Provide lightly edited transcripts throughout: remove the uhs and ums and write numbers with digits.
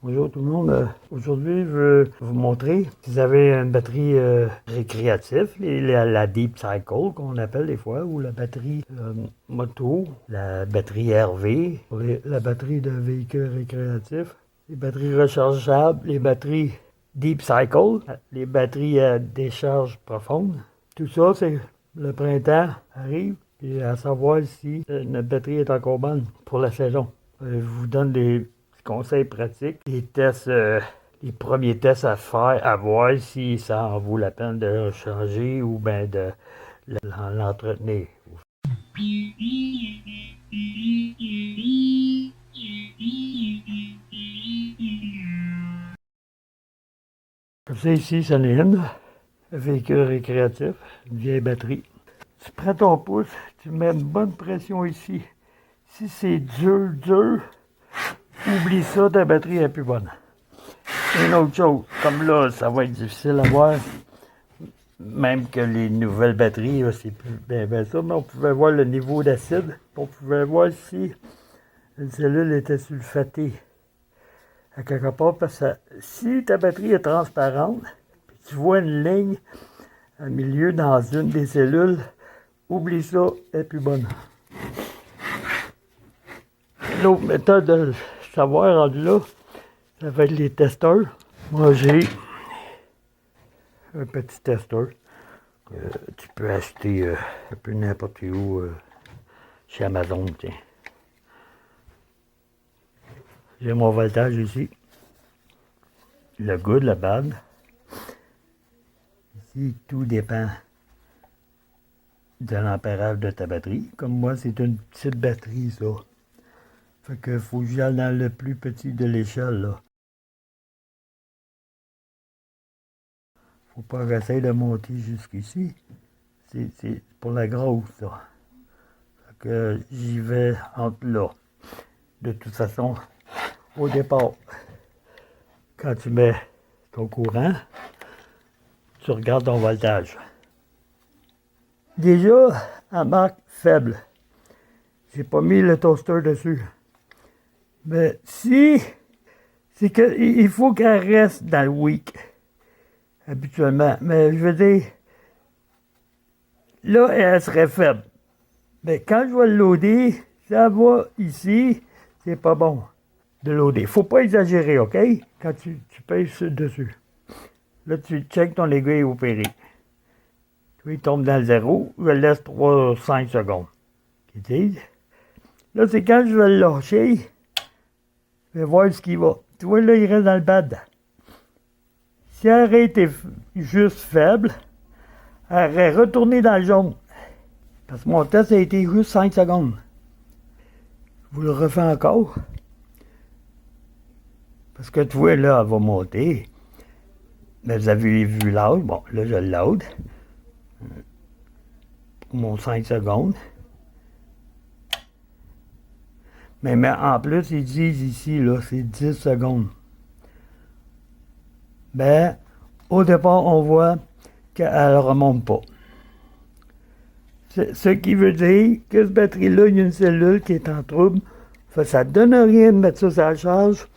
Bonjour tout le monde. Aujourd'hui, je veux vous montrer si vous avez une batterie récréative, la Deep Cycle qu'on appelle des fois, ou la batterie moto, la batterie RV, la batterie de véhicule récréatif, les batteries rechargeables, les batteries Deep Cycle, les batteries à décharge profonde. Tout ça, c'est le printemps arrive, et à savoir si notre batterie est encore bonne pour la saison. Je vous donne des conseils pratiques, les tests, les premiers tests à faire, à voir si ça en vaut la peine de changer ou bien de l'entretenir. Comme ça ici, ça en est une, un véhicule récréatif, une vieille batterie. Tu prends ton pouce, tu mets une bonne pression ici. Si c'est dur, oublie ça, ta batterie est plus bonne. Une autre chose, comme là, ça va être difficile à voir, même que les nouvelles batteries, c'est plus bien ça, mais on pouvait voir le niveau d'acide, on pouvait voir si une cellule était sulfatée à quelque part, parce que si ta batterie est transparente, puis tu vois une ligne au milieu dans une des cellules, oublie ça, elle est plus bonne. L'autre méthode de savoir rendu là, ça va être les testeurs. Moi, j'ai un petit testeur que tu peux acheter un peu n'importe où chez Amazon. Tiens. J'ai mon voltage ici. Le good, le bad. Ici, tout dépend de l'ampérage de ta batterie. Comme moi, c'est une petite batterie, ça. Fait que faut que j'aille dans le plus petit de l'échelle, là. Faut pas que j'essaie de monter jusqu'ici. C'est pour la grosse, ça. Fait que j'y vais entre là. De toute façon, au départ, quand tu mets ton courant, tu regardes ton voltage. Déjà, à marque faible. J'ai pas mis le toaster dessus. Mais si, c'est qu'il faut qu'elle reste dans le week, habituellement. Mais je veux dire, là, elle serait faible. Mais quand je vais le loader, ça va ici, c'est pas bon de loader. Faut pas exagérer, OK? Quand tu pèses dessus. Là, tu checkes ton aiguille opérée. Il tombe dans le zéro, je le laisse 3-5 secondes. Là, c'est quand je vais le lâcher, je vais voir ce qu'il va. Tu vois, là, il reste dans le bad. Si elle aurait été juste faible, elle aurait retourné dans le jaune. Parce que mon test a été juste 5 secondes. Je vous le refais encore. Parce que tu vois, là, elle va monter. Mais vous avez vu l'âge. Bon, là, je le load. Pour mon 5 secondes. Mais en plus, ils disent ici, là, c'est 10 secondes. Ben, au départ, on voit qu'elle ne remonte pas. Ce qui veut dire que cette batterie-là, il y a une cellule qui est en trouble. Ça ne donne rien de mettre ça sur la charge.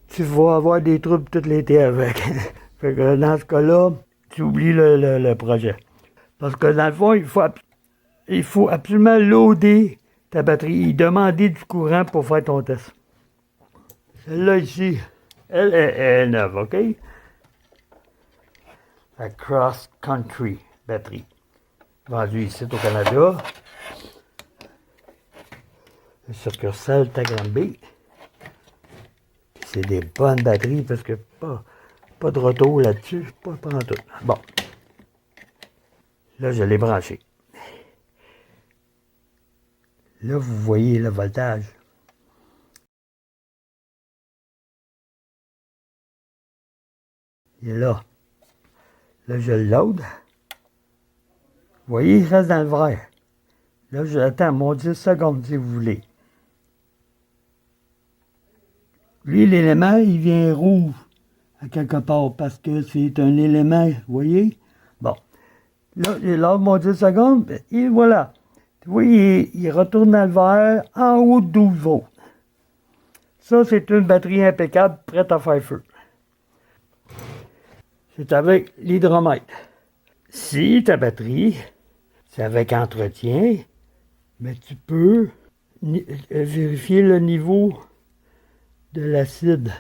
Tu vas avoir des troubles tout l'été avec. Fait que dans ce cas-là, tu oublies le projet. Parce que dans le fond, il faut absolument loader ta batterie et demander du courant pour faire ton test. Celle-là ici, elle est neuve, OK? La Cross Country batterie. Vendue ici au Canada. Le succursale Tagram-B. C'est des bonnes batteries parce que pas de retour là-dessus, pas en tout. Bon. Là, je l'ai branché. Là, vous voyez le voltage. Il est là. Là, je le load. Vous voyez, il reste dans le vert. Là, j'attends mon 10 secondes, si vous voulez. Lui, l'élément, il vient rouge à quelque part parce que c'est un élément, vous voyez? Bon. Là, lors de mon 10 secondes, et voilà. Vous voyez, il retourne dans le vert en haut de 12 volts. Ça, c'est une batterie impeccable, prête à faire feu. C'est avec l'hydromètre. Si ta batterie, c'est avec entretien, mais tu peux vérifier le niveau de l'acide.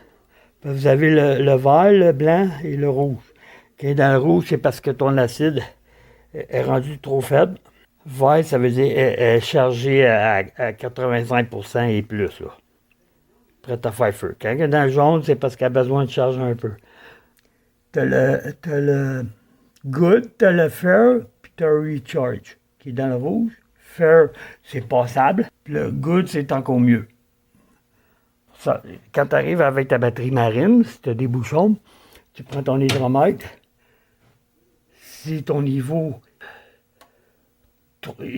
Vous avez le vert, le blanc et le rouge. Quand dans le rouge, c'est parce que ton acide est rendu trop faible. Vert, ça veut dire est chargé à 85% et plus. Là. Prêt à faire feu. Quand dans le jaune, c'est parce qu'elle a besoin de charger un peu. T'as le good, t'as le fair, puis t'as le recharge, qui est dans le rouge. Fair, c'est passable. Puis le good, c'est encore mieux. Ça, quand tu arrives avec ta batterie marine, si tu as des bouchons, tu prends ton hydromètre. Si ton niveau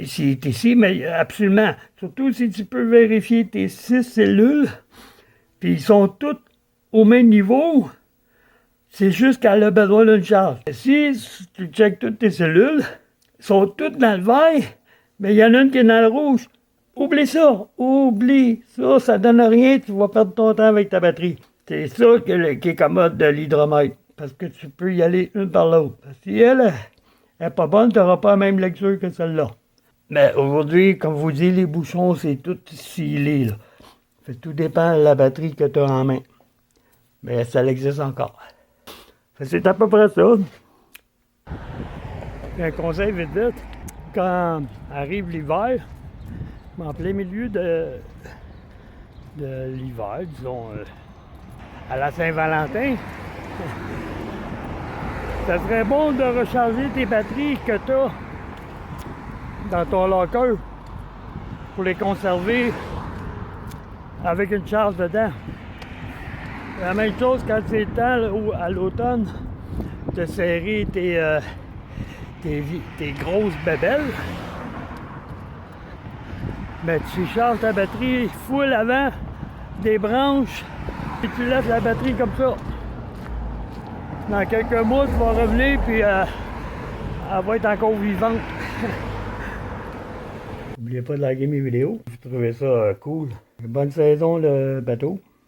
c'est ici, mais absolument. Surtout si tu peux vérifier tes 6 cellules, puis ils sont toutes au même niveau, c'est juste qu'elle a besoin d'une charge. Si tu checkes toutes tes cellules, elles sont toutes dans le vert, mais il y en a une qui est dans le rouge. Oublie ça, ça donne rien, tu vas perdre ton temps avec ta batterie. C'est ça qui est commode de l'hydromètre, parce que tu peux y aller une par l'autre. Si elle n'est pas bonne, tu n'auras pas la même lecture que celle-là. Mais aujourd'hui, comme je vous dis, les bouchons, c'est tout scellé, là. Fait, tout dépend de la batterie que tu as en main. Mais ça existe encore. Fait, c'est à peu près ça. Puis un conseil vite, quand arrive l'hiver, en plein milieu de l'hiver, disons, à la Saint-Valentin, ça serait bon de recharger tes batteries que tu as dans ton locker pour les conserver avec une charge dedans. La même chose quand c'est le temps, à l'automne, de serrer tes grosses bébelles. Mais tu charges ta batterie full avant des branches et tu laisses la batterie comme ça. Dans quelques mois, tu vas revenir puis elle va être encore vivante. N'oubliez pas de liker mes vidéos. Vous trouvez ça cool. Bonne saison le bateau.